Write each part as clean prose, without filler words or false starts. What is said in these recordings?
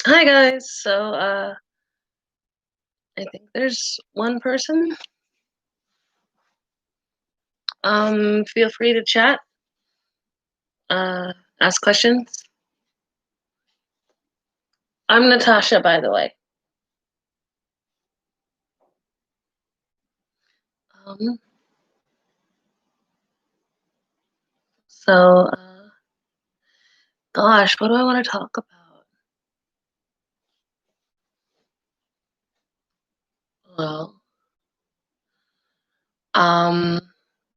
Hi guys. I think there's one person. Feel free to chat. Ask questions. I'm Natasha, by the way. Um, so, gosh, what do I want to talk about? Well,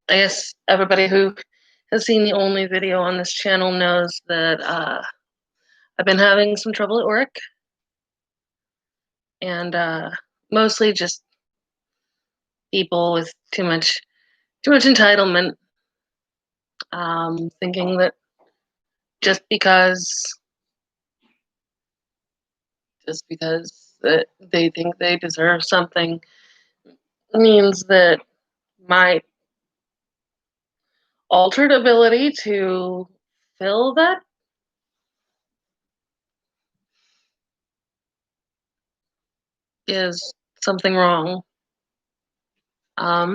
I guess everybody who has seen the only video on this channel knows that I've been having some trouble at work, and mostly just people with too much entitlement, thinking that just because they think they deserve something means that my altered ability to fill that is something wrong. I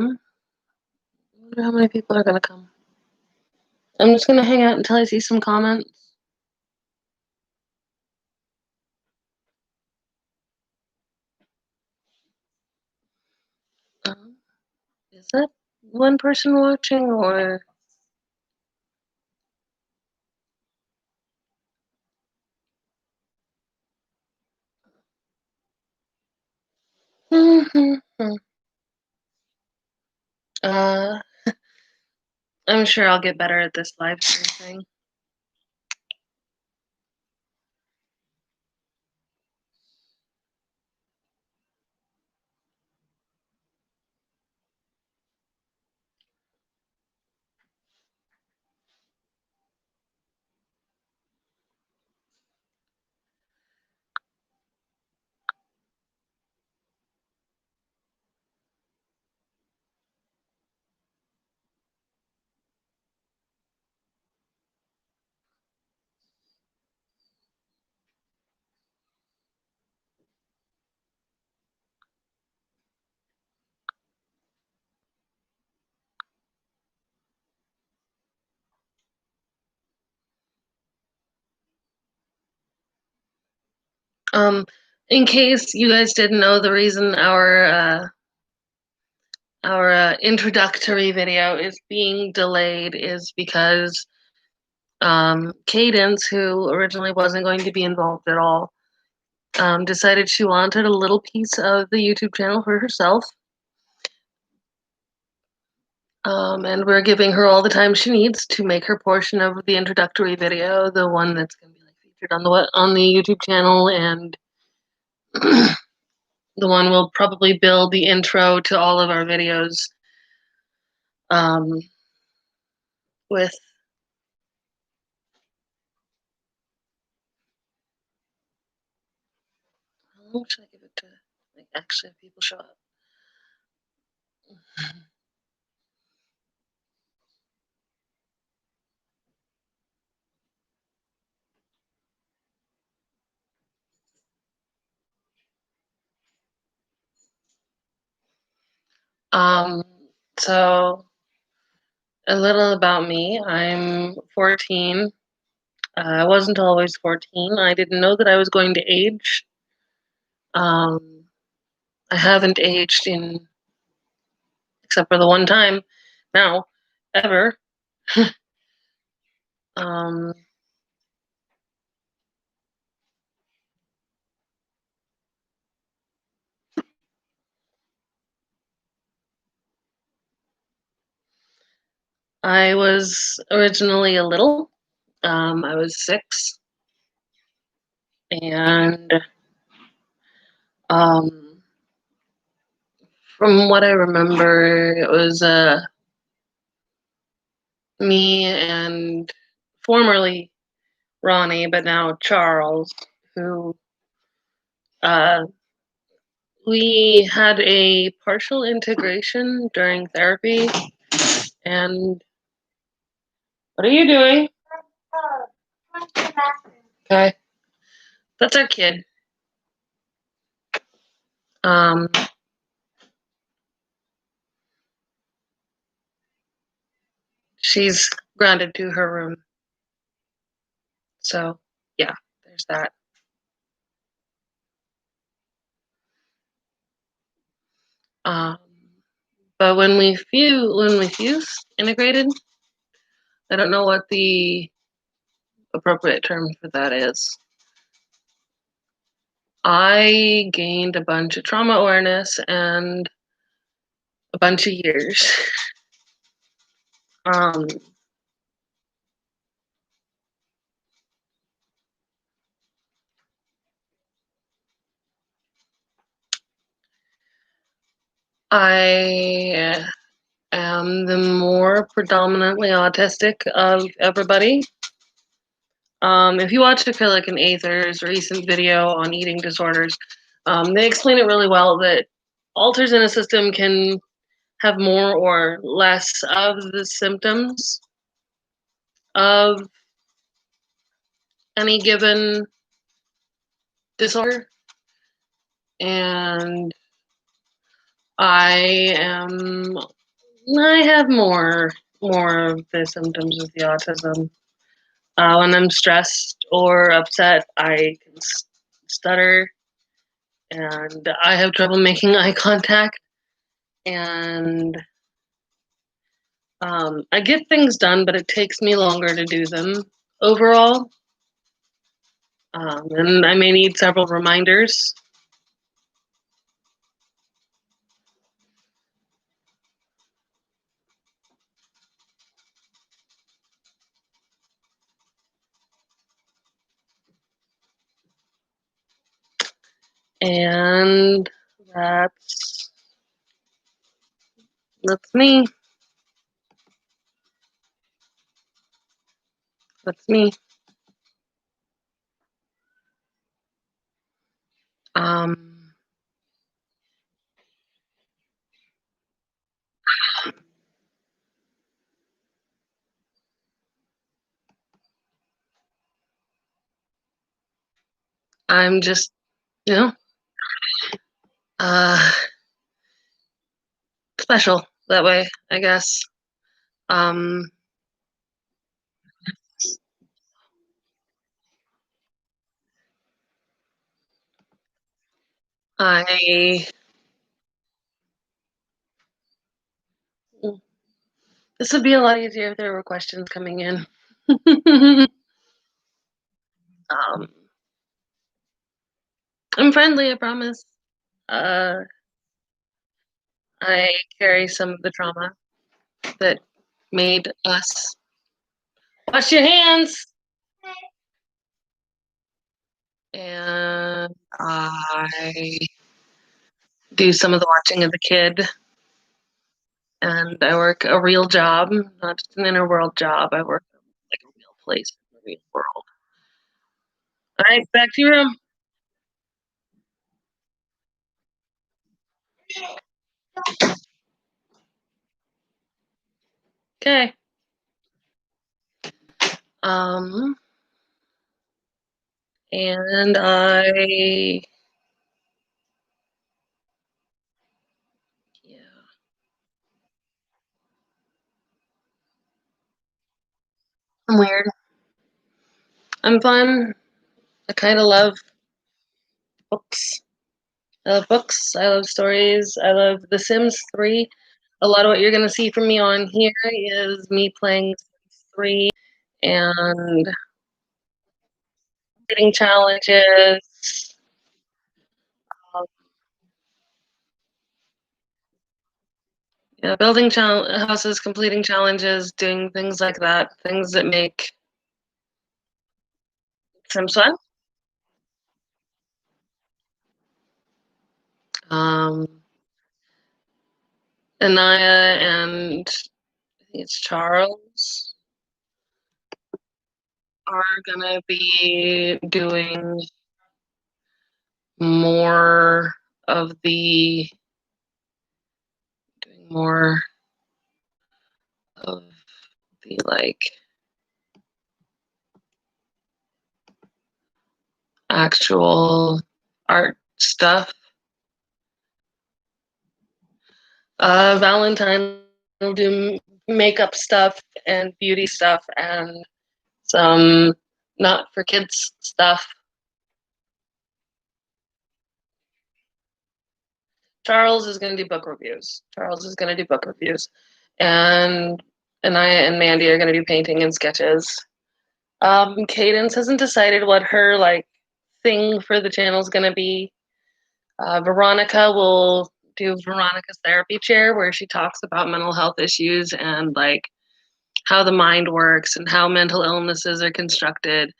wonder how many people are gonna come. I'm just gonna hang out until I see some comments. Um, is that one person watching or? uh, I'm sure I'll get better at this live stream thing. In case you guys didn't know, the reason our introductory video is being delayed is because Cadence, who originally wasn't going to be involved at all, decided she wanted a little piece of the YouTube channel for herself. And we're giving her all the time she needs to make her portion of the introductory video, the one that's going to be featured on the YouTube channel, and the one we'll probably build the intro to all of our videos with. How long should I give it to actually have people show up? So a little about me. I'm 14. I wasn't always 14. I didn't know that I was going to age. I haven't aged except for the one time now, ever. um, I was originally a little. I was 6. And um, from what I remember, it was me and formerly Ronnie, but now Charles, who we had a partial integration during therapy. And what are you doing? Okay. That's our kid. Um, she's grounded to her room. So, yeah, there's that. Um, but when we fuse integrated, I don't know what the appropriate term for that is. I gained a bunch of trauma awareness and a bunch of years. Um, I am the more predominantly autistic of everybody. If you watch Acrylic and Aether's recent video on eating disorders, they explain it really well that alters in a system can have more or less of the symptoms of any given disorder. And I have more of the symptoms of the autism. When I'm stressed or upset, I can stutter, and I have trouble making eye contact. And I get things done, but it takes me longer to do them overall. And I may need several reminders. And that's that's me. That's me. Um, I'm just, you know, uh, special that way, I guess. Um, I This would be a lot easier if there were questions coming in. um, I'm friendly, I promise. Uh, I carry some of the trauma that made us. Wash your hands. And I do some of the watching of the kid. And I work a real job, not just an inner world job. I work like a real place in the real world. All right, back to your room. Okay. Um, and yeah, I'm weird. I'm fun. I kind of love books. I love books. I love stories. I love The Sims 3. A lot of what you're going to see from me on here is me playing Sims 3 and completing challenges. Um, yeah, building houses, completing challenges, doing things like that. Things that make Sims fun. Um, Anaya and I think it's Charles are gonna be doing more of more of the like actual art stuff. Valentine will do makeup stuff and beauty stuff and some not for kids stuff. Charles is going to do book reviews. And I and Mandy are going to do painting and sketches. Cadence hasn't decided what her like thing for the channel is going to be. Vyronika will do Veronika's therapy chair, where she talks about mental health issues and like how the mind works and how mental illnesses are constructed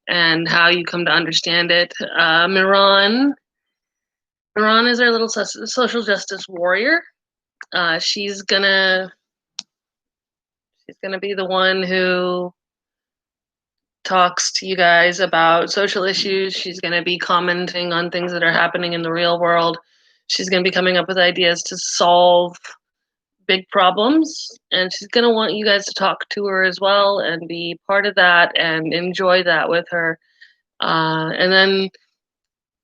and how you come to understand it. Miran is our little social justice warrior. She's gonna be the one who talks to you guys about social issues. She's going to be commenting on things that are happening in the real world. She's going to be coming up with ideas to solve big problems, and she's going to want you guys to talk to her as well and be part of that and enjoy that with her. And then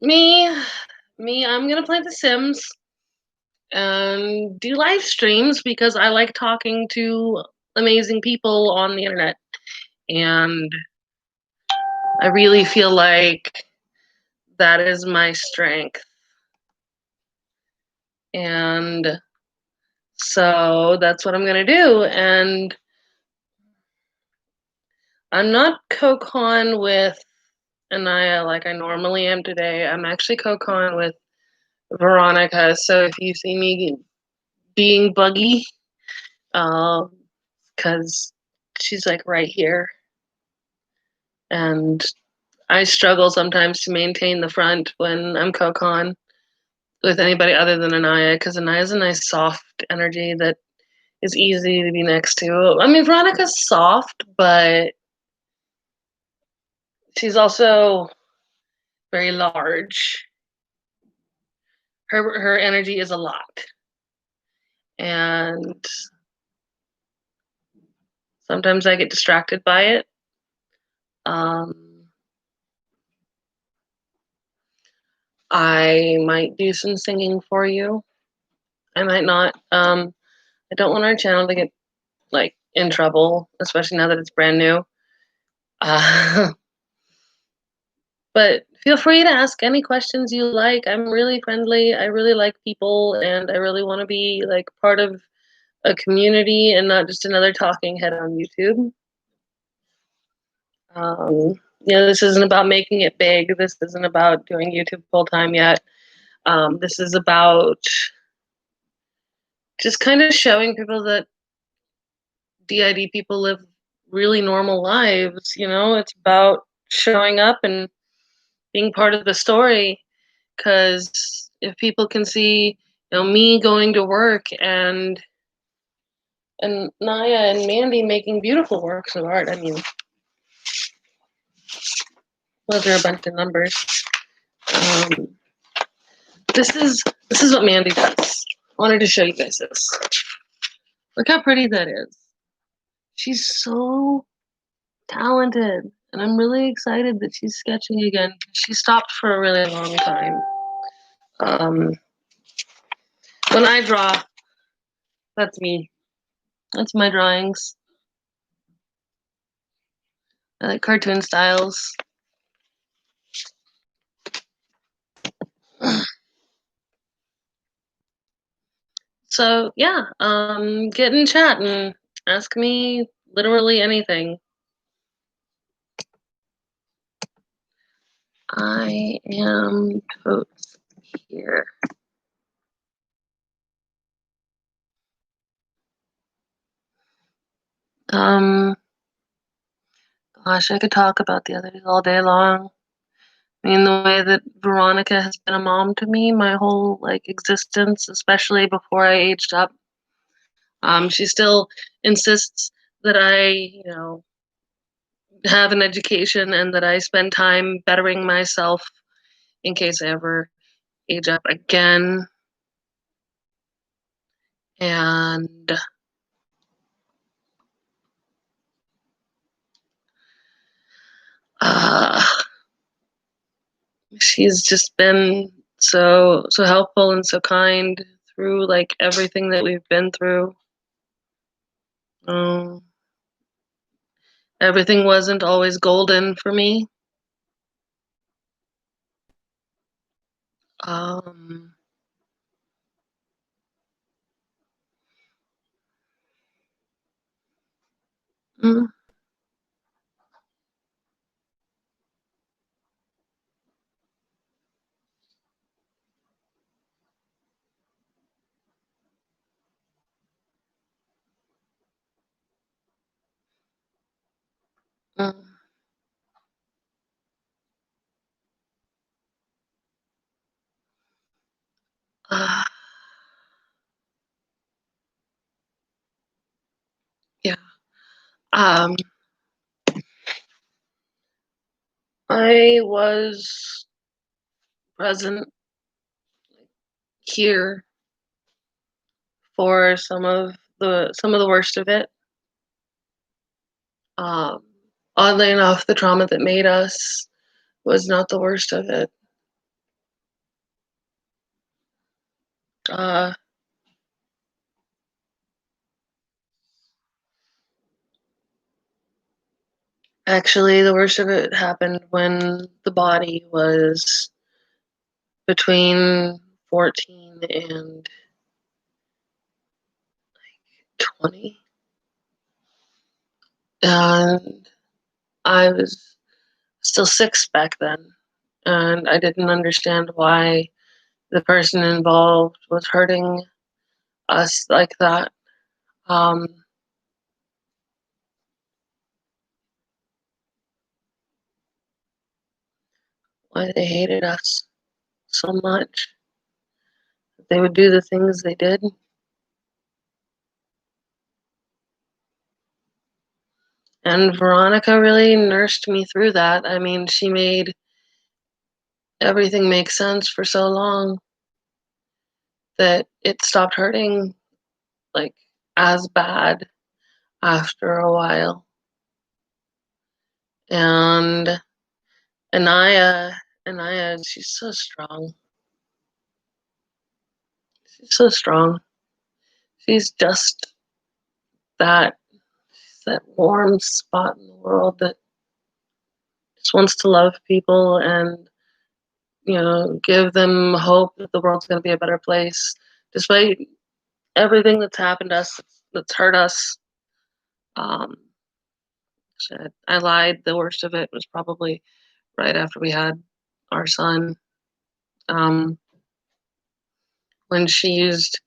me, I'm going to play The Sims and do live streams because I like talking to amazing people on the internet. And I really feel like that is my strength. And so that's what I'm going to do. And I'm not co-con with Anaya like I normally am today. I'm actually co-con with Vyronika. So if you see me being buggy, because she's like right here. And I struggle sometimes to maintain the front when I'm co-con with anybody other than Anaya, because Anaya's a nice soft energy that is easy to be next to. I mean, Veronika's soft, but she's also very large. Her energy is a lot, and sometimes I get distracted by it. I might do some singing for you. I might not. I don't want our channel to get like in trouble, especially now that it's brand new. But feel free to ask any questions you like. I'm really friendly. I really like people, and I really want to be like part of a community and not just another talking head on YouTube. This isn't about making it big. This isn't about doing YouTube full time yet. This is about just kind of showing people that DID people live really normal lives. It's about showing up and being part of the story. Because if people can see, me going to work and Naya and Mandy making beautiful works of art, I mean, those are a bunch of numbers. This is what Mandy does. I wanted to show you guys this. Look how pretty that is. She's so talented, and I'm really excited that she's sketching again. She stopped for a really long time. When I draw, that's me. That's my drawings. I like cartoon styles. So yeah, get in chat and ask me literally anything. I am totes here. Gosh, I could talk about the others all day long. I mean, the way that Vyronika has been a mom to me my whole existence, especially before I aged up. She still insists that I, have an education and that I spend time bettering myself in case I ever age up again. And she's just been so helpful and so kind through like everything that we've been through. Um, Everything wasn't always golden for me. Um, mm, mm, uh, yeah. Um, I was present here for some of the worst of it. Um, Oddly enough, the trauma that made us was not the worst of it. Uh, Actually, the worst of it happened when the body was between 14 and 20. And I was still 6 back then. And I didn't understand why the person involved was hurting us like that. Um, why they hated us so much. They would do the things they did. And Veronica really nursed me through that. I mean, she made everything make sense for so long that it stopped hurting like as bad after a while. And Anaya, she's so strong. She's so strong. She's just that that warm spot in the world that just wants to love people and give them hope that the world's going to be a better place, despite everything that's happened to us, that's hurt us. Um, Shit, I lied. The worst of it was probably right after we had our son. Um, when she used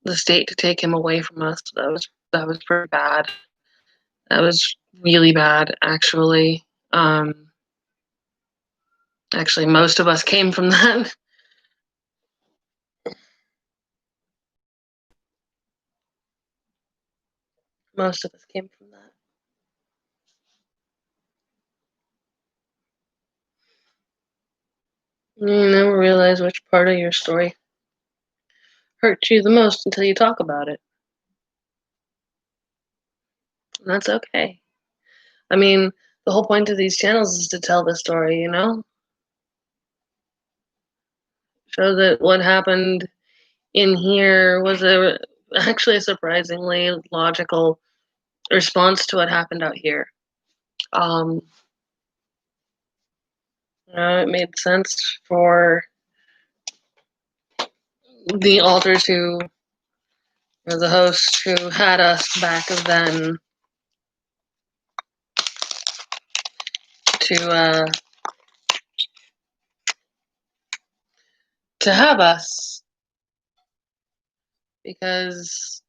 the state to take him away from us, that was pretty bad. That was really bad, actually. Actually, most of us came from that. Most of us came from that. You never realize which part of your story hurt you the most until you talk about it. And that's okay. I mean, the whole point of these channels is to tell the story, show that what happened in here was actually a surprisingly logical response to what happened out here. Um, it made sense for the alters who, or the host who had us back then, to to have us, because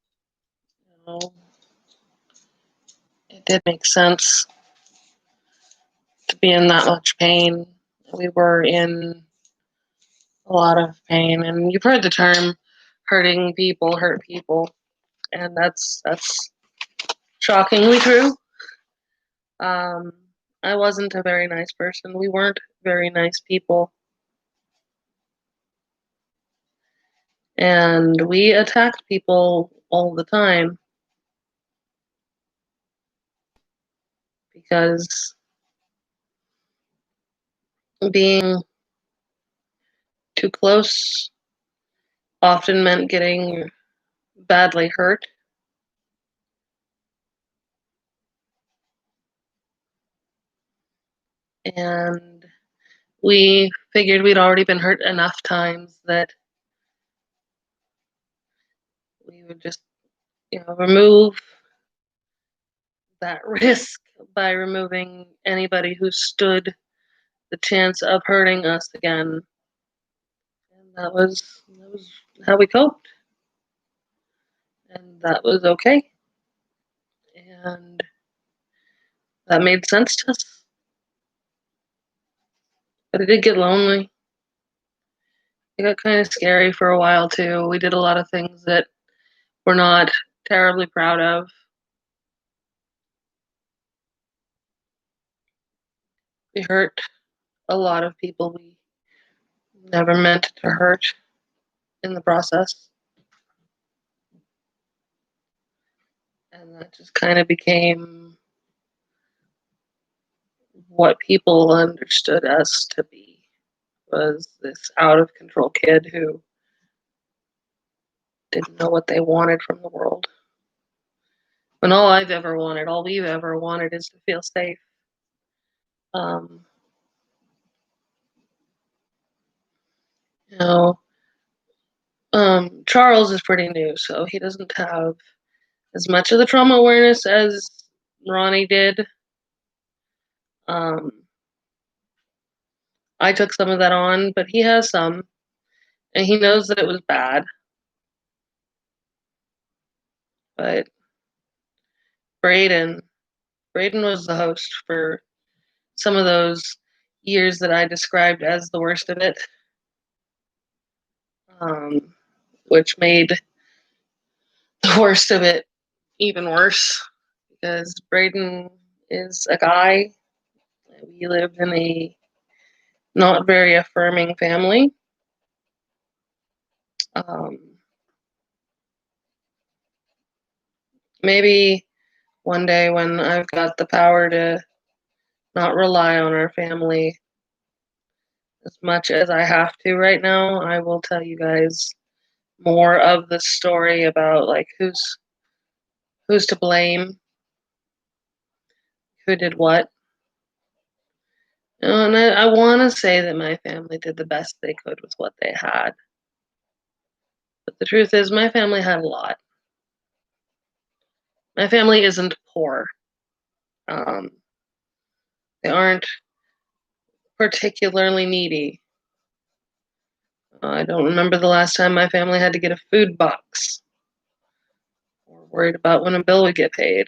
you know, it did make sense to be in that much pain. We were in a lot of pain, and you've heard the term "hurting people hurt people," and that's shockingly true. Um, I wasn't a very nice person. We weren't very nice people, and we attacked people all the time because being too close often meant getting badly hurt. And we figured we'd already been hurt enough times that we would just, remove that risk by removing anybody who stood the chance of hurting us again. And that was how we coped. And that was okay. And that made sense to us. But it did get lonely. It got kind of scary for a while too. We did a lot of things that we're not terribly proud of. We hurt a lot of people we never meant to hurt in the process. And that just kind of became what people understood us to be, was this out of control kid who didn't know what they wanted from the world. When all we've ever wanted is to feel safe. Um, you know, Charles is pretty new, so he doesn't have as much of the trauma awareness as Ronnie did. Um, I took some of that on, but he has some, and he knows that it was bad. But Braden, Braden was the host for some of those years that I described as the worst of it, which made the worst of it even worse because Braden is a guy. We lived in a not very affirming family. Um, Maybe one day when I've got the power to not rely on our family as much as I have to right now, I will tell you guys more of the story about like who's to blame, who did what. And I want to say that my family did the best they could with what they had. But the truth is, my family had a lot. My family isn't poor. Um, they aren't particularly needy. I don't remember the last time my family had to get a food box or worried about when a bill would get paid.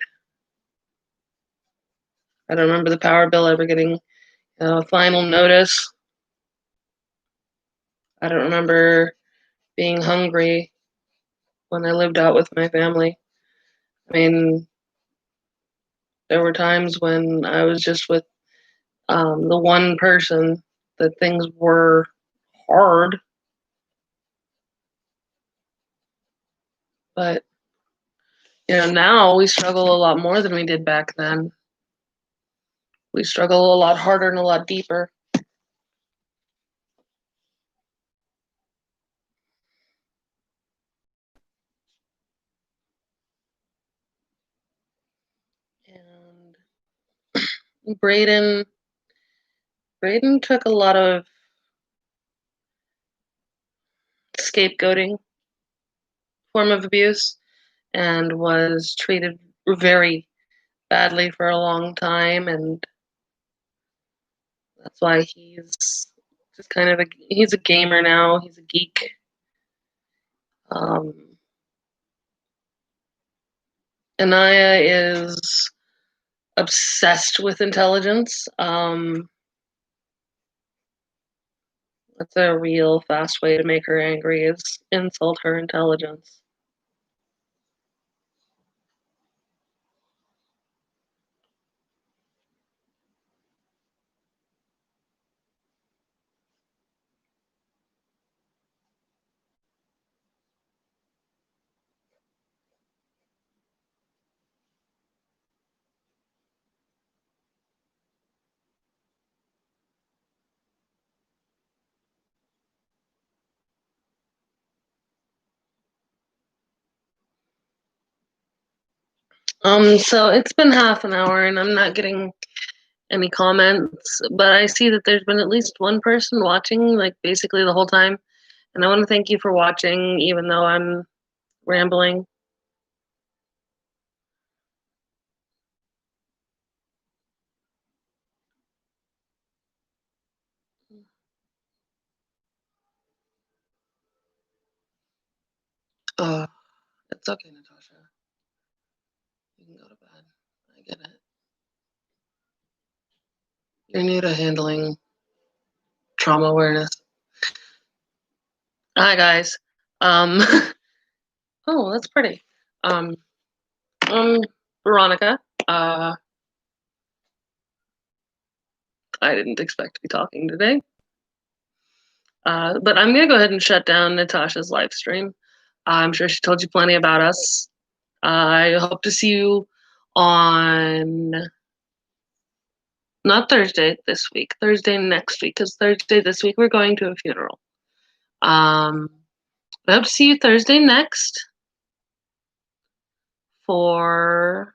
I don't remember the power bill ever getting a final notice. I don't remember being hungry when I lived out with my family. I mean, there were times when I was just with the one person that things were hard, but now we struggle a lot more than we did back then. We struggle a lot harder and a lot deeper. And Braden took a lot of scapegoating form of abuse and was treated very badly for a long time, and that's why he's just kind of he's a gamer now. He's a geek. Um, Anaya is obsessed with intelligence. That's a real fast way to make her angry is insult her intelligence. So it's been half an hour and I'm not getting any comments, but I see that there's been at least one person watching, like basically the whole time. And I want to thank you for watching, even though I'm rambling. Oh, it's okay, Natasha. You can go to bed. I get it. You're new to handling trauma awareness. Hi, guys. Um, oh, that's pretty. Um, I'm Veronica. Uh, I didn't expect to be talking today. But I'm going to go ahead and shut down Natasha's live stream. I'm sure she told you plenty about us. I hope to see you on not Thursday this week, Thursday next week, because Thursday this week we're going to a funeral. I hope to see you Thursday next for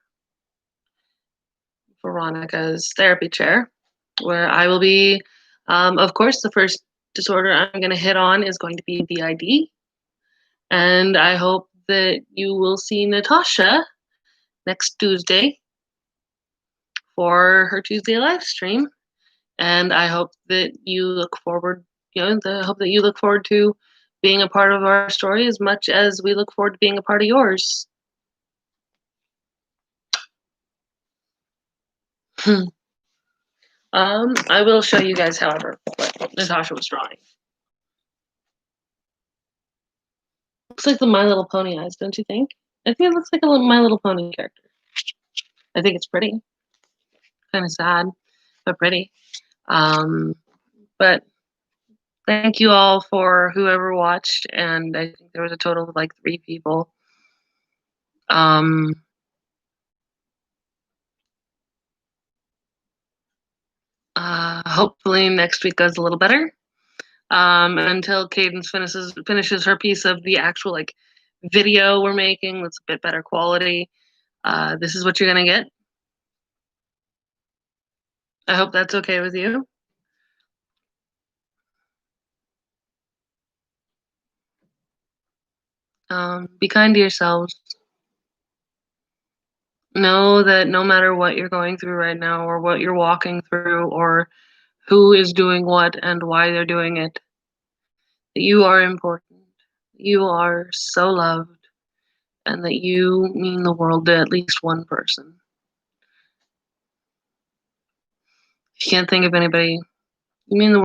Veronica's therapy chair, where I will be, of course, the first disorder I'm going to hit on is going to be VID. And I hope that you will see Natasha next Tuesday for her Tuesday live stream. And I hope that you look forward, I hope that you look forward to being a part of our story as much as we look forward to being a part of yours. I will show you guys, however, what Natasha was drawing. Looks like the My Little Pony eyes, don't you think? I think it looks like a My Little Pony character. I think it's pretty. Kind of sad, but pretty. But thank you all for whoever watched, and I think there was a total of like 3 people. Hopefully next week goes a little better. Until Cadence finishes her piece of the actual like video we're making that's a bit better quality. This is what you're gonna get. I hope that's okay with you. Be kind to yourselves. Know that no matter what you're going through right now, or what you're walking through, or who is doing what and why they're doing it, that you are important. You are so loved, and that you mean the world to at least one person. If you can't think of anybody, you mean the